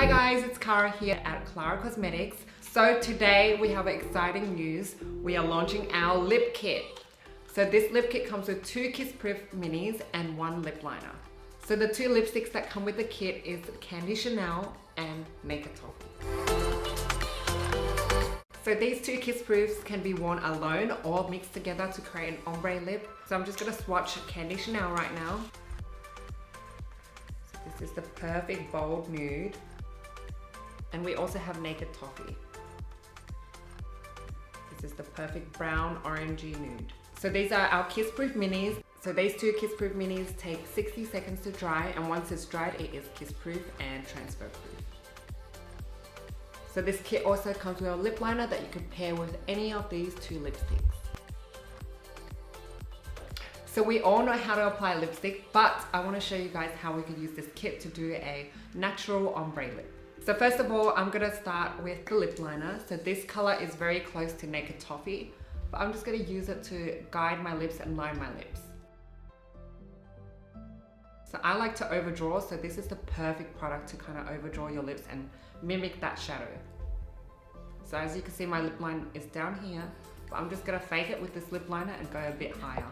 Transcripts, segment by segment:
Hi guys, it's Klara here at Klara Cosmetics. So today we have exciting news. We are launching our lip kit. So this lip kit comes with 2 kiss-proof minis and 1 lip liner. So the 2 lipsticks that come with the kit is Candy Chanel and Naked Toffee. So these 2 kiss-proofs can be worn alone or mixed together to create an ombre lip. So I'm just gonna swatch Candy Chanel right now. So this is the perfect bold nude. And we also have Naked Toffee. This is the perfect brown orangey nude. So these are our kiss-proof minis. So these 2 kiss-proof minis take 60 seconds to dry, and once it's dried, it is kiss-proof and transfer-proof. So this kit also comes with a lip liner that you can pair with any of these 2 lipsticks. So we all know how to apply lipstick, but I want to show you guys how we can use this kit to do a natural ombre lip. So first of all, I'm going to start with the lip liner. So this color is very close to Naked Toffee, but I'm just going to use it to guide my lips and line my lips. So I like to overdraw, so this is the perfect product to kind of overdraw your lips and mimic that shadow. So as you can see, my lip line is down here, but I'm just going to fake it with this lip liner and go a bit higher.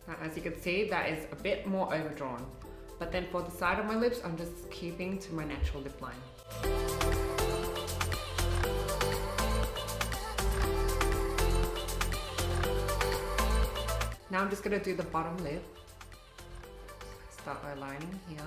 Now, as you can see, that is a bit more overdrawn. But then for the side of my lips, I'm just keeping to my natural lip line. Now I'm just going to do the bottom lip. Start by lining here.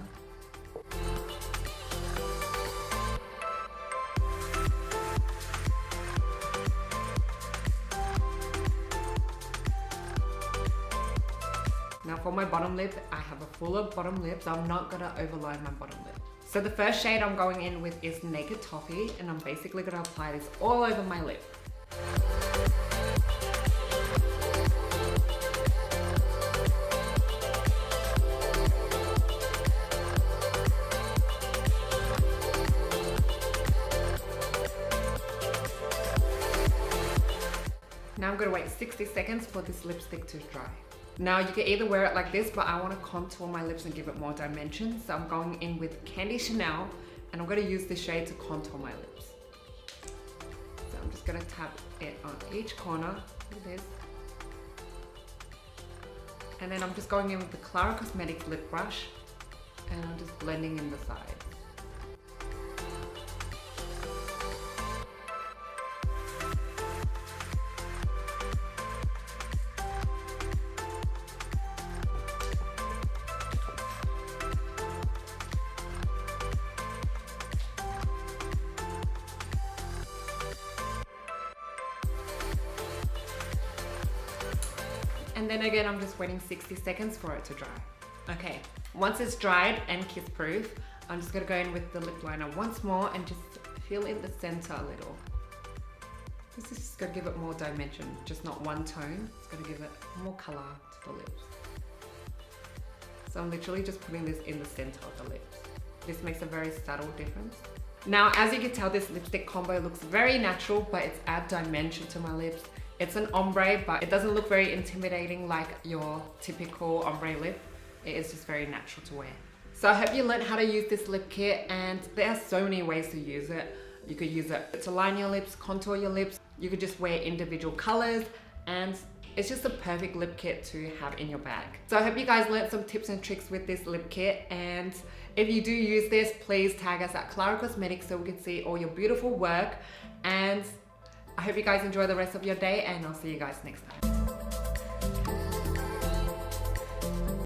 Now for my bottom lip, I have a fuller bottom lip, so I'm not going to overline my bottom lip. So the first shade I'm going in with is Naked Toffee, and I'm basically going to apply this all over my lip. Now I'm going to wait 60 seconds for this lipstick to dry. Now you can either wear it like this, but I want to contour my lips and give it more dimension. So I'm going in with Candy Chanel, and I'm going to use this shade to contour my lips. So I'm just going to tap it on each corner like this. And then I'm just going in with the Klara Cosmetics lip brush, and I'm just blending in the sides. And then again, I'm just waiting 60 seconds for it to dry. Okay, once it's dried and kiss-proof, I'm just gonna go in with the lip liner once more and just fill in the center a little. This is just gonna give it more dimension, just not one tone. It's gonna give it more color to the lips. So I'm literally just putting this in the center of the lips. This makes a very subtle difference. Now, as you can tell, this lipstick combo looks very natural, but it's add dimension to my lips. It's an ombre, but it doesn't look very intimidating like your typical ombre lip. It is just very natural to wear. So I hope you learned how to use this lip kit, and there are so many ways to use it. You could use it to line your lips, contour your lips. You could just wear individual colors, and it's just a perfect lip kit to have in your bag. So I hope you guys learned some tips and tricks with this lip kit, and if you do use this, please tag us at Klara Cosmetics so we can see all your beautiful work. And I hope you guys enjoy the rest of your day, and I'll see you guys next time.